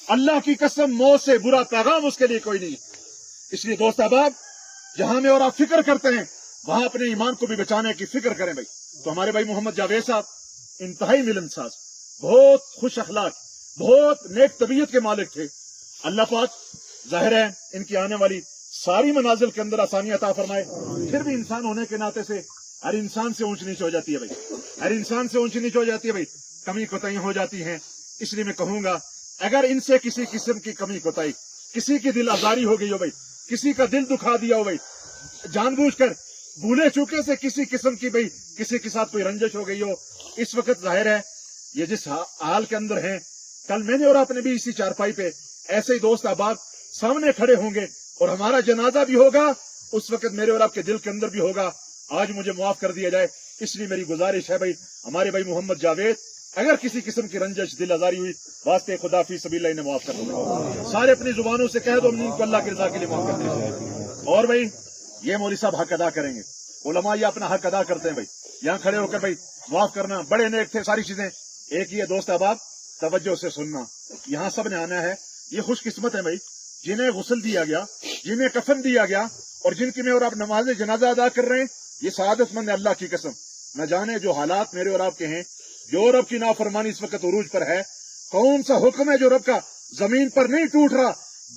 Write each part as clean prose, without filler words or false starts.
अल्लाह की कसम मौत से बुरा पैगाम उसके लिए कोई नहीं। इसलिए दोस्त अहबाब, जहां में और आप फिक्र करते हैं वहां अपने ईमान को भी बचाने की फिक्र करें भाई। तो हमारे भाई मोहम्मद जावेद साहब इंतहाई मिलनसाज, बहुत खुश अखलाक, बहुत नेक तबीयत के मालिक थे। अल्लाह पाक जाहिर है इनकी आने वाली सारी मनाजिल के अंदर आसानी अता फरमाए। फिर भी इंसान होने के नाते से हर इंसान से ऊंच नीच हो जाती है भाई, हर इंसान से ऊंच नीच हो जाती है भाई, कमी कोताहियां हो जाती हैं। इसलिए मैं कहूंगा अगर इनसे किसी किस्म की कमी कोताही, किसी की दिल आजारी हो गई हो भाई, किसी का दिल दुखा दिया हो भाई, जानबूझकर भूले चूके से किसी किस्म की भाई किसी के साथ कोई रंजिश हो गई हो, इस वक्त जाहिर है ये जिस हाल के अंदर हैं, कल मैंने और आपने भी इसी चारपाई पे ऐसे ही दोस्त अहबाब सामने खड़े होंगे और हमारा जनाजा भी होगा, उस वक्त मेरे और आपके दिल के अंदर भी होगा आज मुझे माफ कर दिया जाए। इसलिए मेरी गुजारिश है भाई हमारे भाई मोहम्मद जावेद, अगर किसी किस्म की रंजिश दिल आजारी हुई वास्ते खुदा फी सबीलिल्लाह इन्हें माफ कर दो। सारे अपनी जुबानों से कह दो इनको अल्लाह की रजा के लिए माफ कर दो। और भाई ये मौलवी साहब हक अदा करेंगे, उलमा ये अपना हक अदा करते हैं भाई, यहाँ खड़े होकर भाई माफ करना, बड़े नेक थे, सारी चीजें। एक ही है दोस्त अहबाब, तवज्जो से सुनना, यहाँ सब ने आना है। ये खुशकिस्मत है भाई जिन्हें गुस्ल दिया गया, जिन्हें कफन दिया गया और जिनकी में और आप नमाज जनाजा अदा कर रहे हैं, ये सआदतमंद है। अल्लाह की कसम न जाने जो हालात मेरे और आपके हैं, जो रब की नाफरमानी इस वक्त उरूज पर है, कौन सा हुक्म है जो रब का जमीन पर नहीं टूट रहा,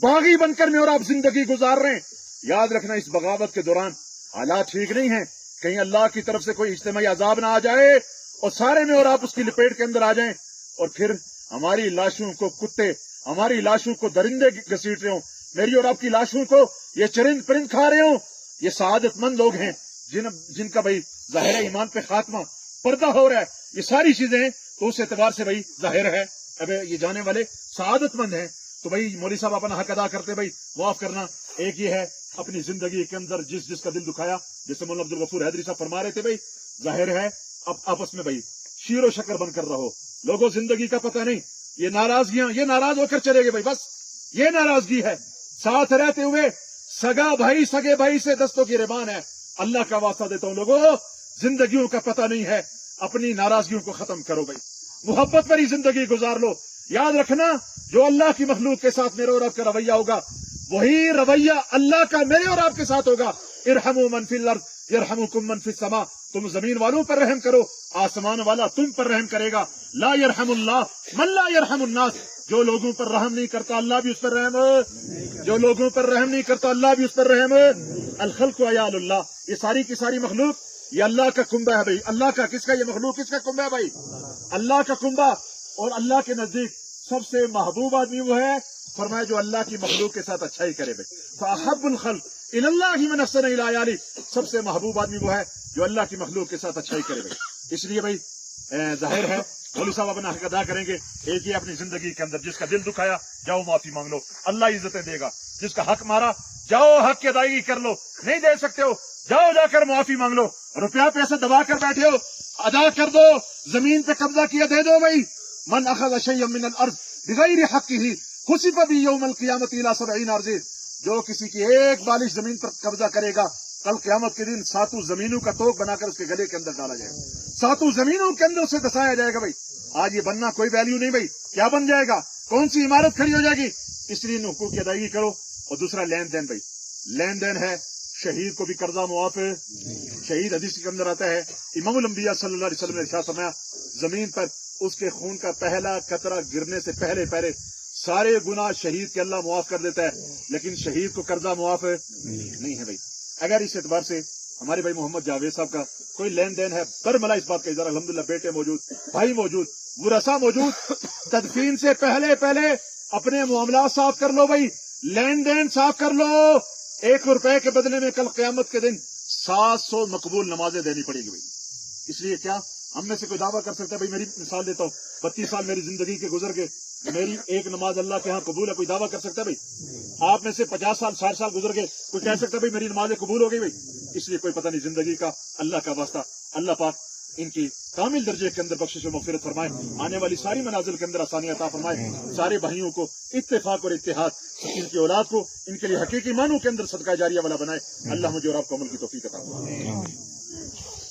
बागी बनकर में और आप जिंदगी गुजार रहे हैं। याद रखना इस बगावत के दौरान हालात ठीक नहीं है, कहीं अल्लाह की तरफ से कोई इज्तिमाई अजाब ना आ जाए और सारे में और आप उसकी लपेट के अंदर आ जाएं और फिर हमारी लाशों को कुत्ते, हमारी लाशों को दरिंदे घसीट रहे हो, मेरी और आपकी लाशों को ये चरिंद परिंद खा रहे हो। ये सआदतमंद लोग हैं जिनका भाई जाहिर ईमान पे खात्मा पर्दा हो रहा है। ये सारी चीजें तो उस एतबार से भाई जाहिर है अब ये जाने वाले सआदतमंद हैं। तो भाई मौलवी साहब अपना हक अदा करते भाई माफ करना। एक ये है अपनी जिंदगी के अंदर जिसका दिल दुखाया, जैसे मौलाना अब्दुल गफूर हैदरी साहब फरमा रहे थे भाई, जाहिर है अब आपस में भाई शीरो शक्कर बनकर रहो। लोगों जिंदगी का पता नहीं, ये नाराजगियां ये नाराज होकर चले गए भाई, बस ये नाराजगी है। साथ रहते हुए सगा भाई सगे भाई से दस्तों की रेबान है। अल्लाह का वास्ता देता हूं लोगों, जिंदगियों का पता नहीं है, अपनी नाराजगियों को खत्म करो भाई, मोहब्बत भरी जिंदगी गुजार लो। याद रखना जो अल्लाह की मखलूक के साथ मेरे और आपका रवैया होगा, वही रवैया अल्लाह का मेरे और आपके साथ होगा। इरहमु मन फिल अर्द यरहमुकुम मन फिस समा, तुम जमीन वालों पर रहम करो, आसमान वाला तुम पर रहम करेगा। ला यरहमुल्लाह मन ला यरहमुन्नास, जो लोगों पर रहम नहीं करता अल्लाह भी उस पर रहम, जो लोगों पर रहम नहीं करता अल्लाह भी उस पर रहम। अल खल्क़ु अयालुल्लाह, ये सारी की सारी मखलूक ये अल्लाह का कुंबा है भाई, अल्लाह का। किसका ये मखलूक किसका कुंबा है भाई? अल्लाह का कुंबा। और अल्लाह के नजदीक सबसे महबूब आदमी वो है, फरमाया जो अल्लाह की मखलूक के साथ अच्छा ही करे भाई। फअहब्बुल खल्क़ इलल्लाहि मन अहसन इला अयाली, सबसे महबूब आदमी वो है जो अल्लाह की मखलूक के साथ अच्छा ही करे भाई। इसलिए भाई जाहिर है मौलवी साहब अपना हक अदा करेंगे। एक ही अपनी जिंदगी के अंदर जिसका दिल दुखाया जाओ माफी मांग लो, अल्लाह इज्जतें देगा। जिसका हक मारा जाओ हक की अदायगी कर लो, नहीं दे सकते हो जाओ जाकर माफी मांग लो। रुपया पैसा दबा कर बैठे हो अदा कर दो, जमीन पे कब्जा किया दे दो भाई। मन अखज़ शय्यन मिनल अर्ज़ बिगैरि हक़्क़िही खुसिफ़ बिही यौमल क़ियामति इला 70 अर्ज़, जो किसी की एक बालिश जमीन पर कब्जा करेगा कल क़यामत के दिन 7 जमीनों का तोक बनाकर उसके गले के अंदर डाला जाएगा, 7 जमीनों के अंदर उसे दसाया जाएगा भाई। आज ये बनना कोई वैल्यू नहीं भाई, क्या बन जाएगा, कौन सी इमारत खड़ी हो जाएगी। इसलिए इन हुकूक की अदायगी करो। और दूसरा लेन देन भाई, लेन देन है, शहीद को भी कर्जा मुआफ है। शहीद हदीस के अंदर आता है इमामुल अंबिया सल्लल्लाहु अलैहि वसल्लम ने इरशाद फरमाया, जमीन पर उसके खून का पहला कतरा गिरने से पहले पहले सारे गुनाह शहीद के अल्लाह मुआफ कर देता है, लेकिन शहीद को कर्जा मुआफ नहीं है भाई। अगर इस एतबार से हमारे भाई मोहम्मद जावेद साहब का कोई लेन देन है, बरमला इस बात का इजहार, अल्हम्दुलिल्लाह बेटे मौजूद, भाई मौजूद, मुरसा मौजूद, तदफीन से पहले पहले अपने मामला साफ कर लो भाई, लेन देन साफ कर लो। 1 रुपए के बदले में कल क़यामत के दिन 700 मकबूल नमाजें देनी पड़ेगी भाई। इसलिए क्या हम में से कोई दावा कर सकता है भाई, मेरी मिसाल देता हूँ, 32 साल मेरी जिंदगी के गुजर गए, मेरी एक नमाज अल्लाह के यहाँ कबूल है, कोई दावा कर सकता है भाई? आप में से 50 साल 60 साल गुजर गए, कोई कह सकता है भाई मेरी नमाजें कबूल हो गई भाई? इसलिए कोई पता नहीं जिंदगी का। अल्लाह का वास्ता, अल्लाह पाक इनकी कामिल दर्जे के अंदर बख्शिश और मग़फ़िरत फरमाए, आने वाली सारी मनाजिल के अंदर आसानियां अता फरमाए, सारे भाइयों को इत्तेफाक और इत्तेहाद, इनकी औलाद को इनके लिए हकीकी मानों के अंदर सदका जारिया वाला बनाए। अल्लाह मुझे और आपको अमल की तौफीक अता फरमाए।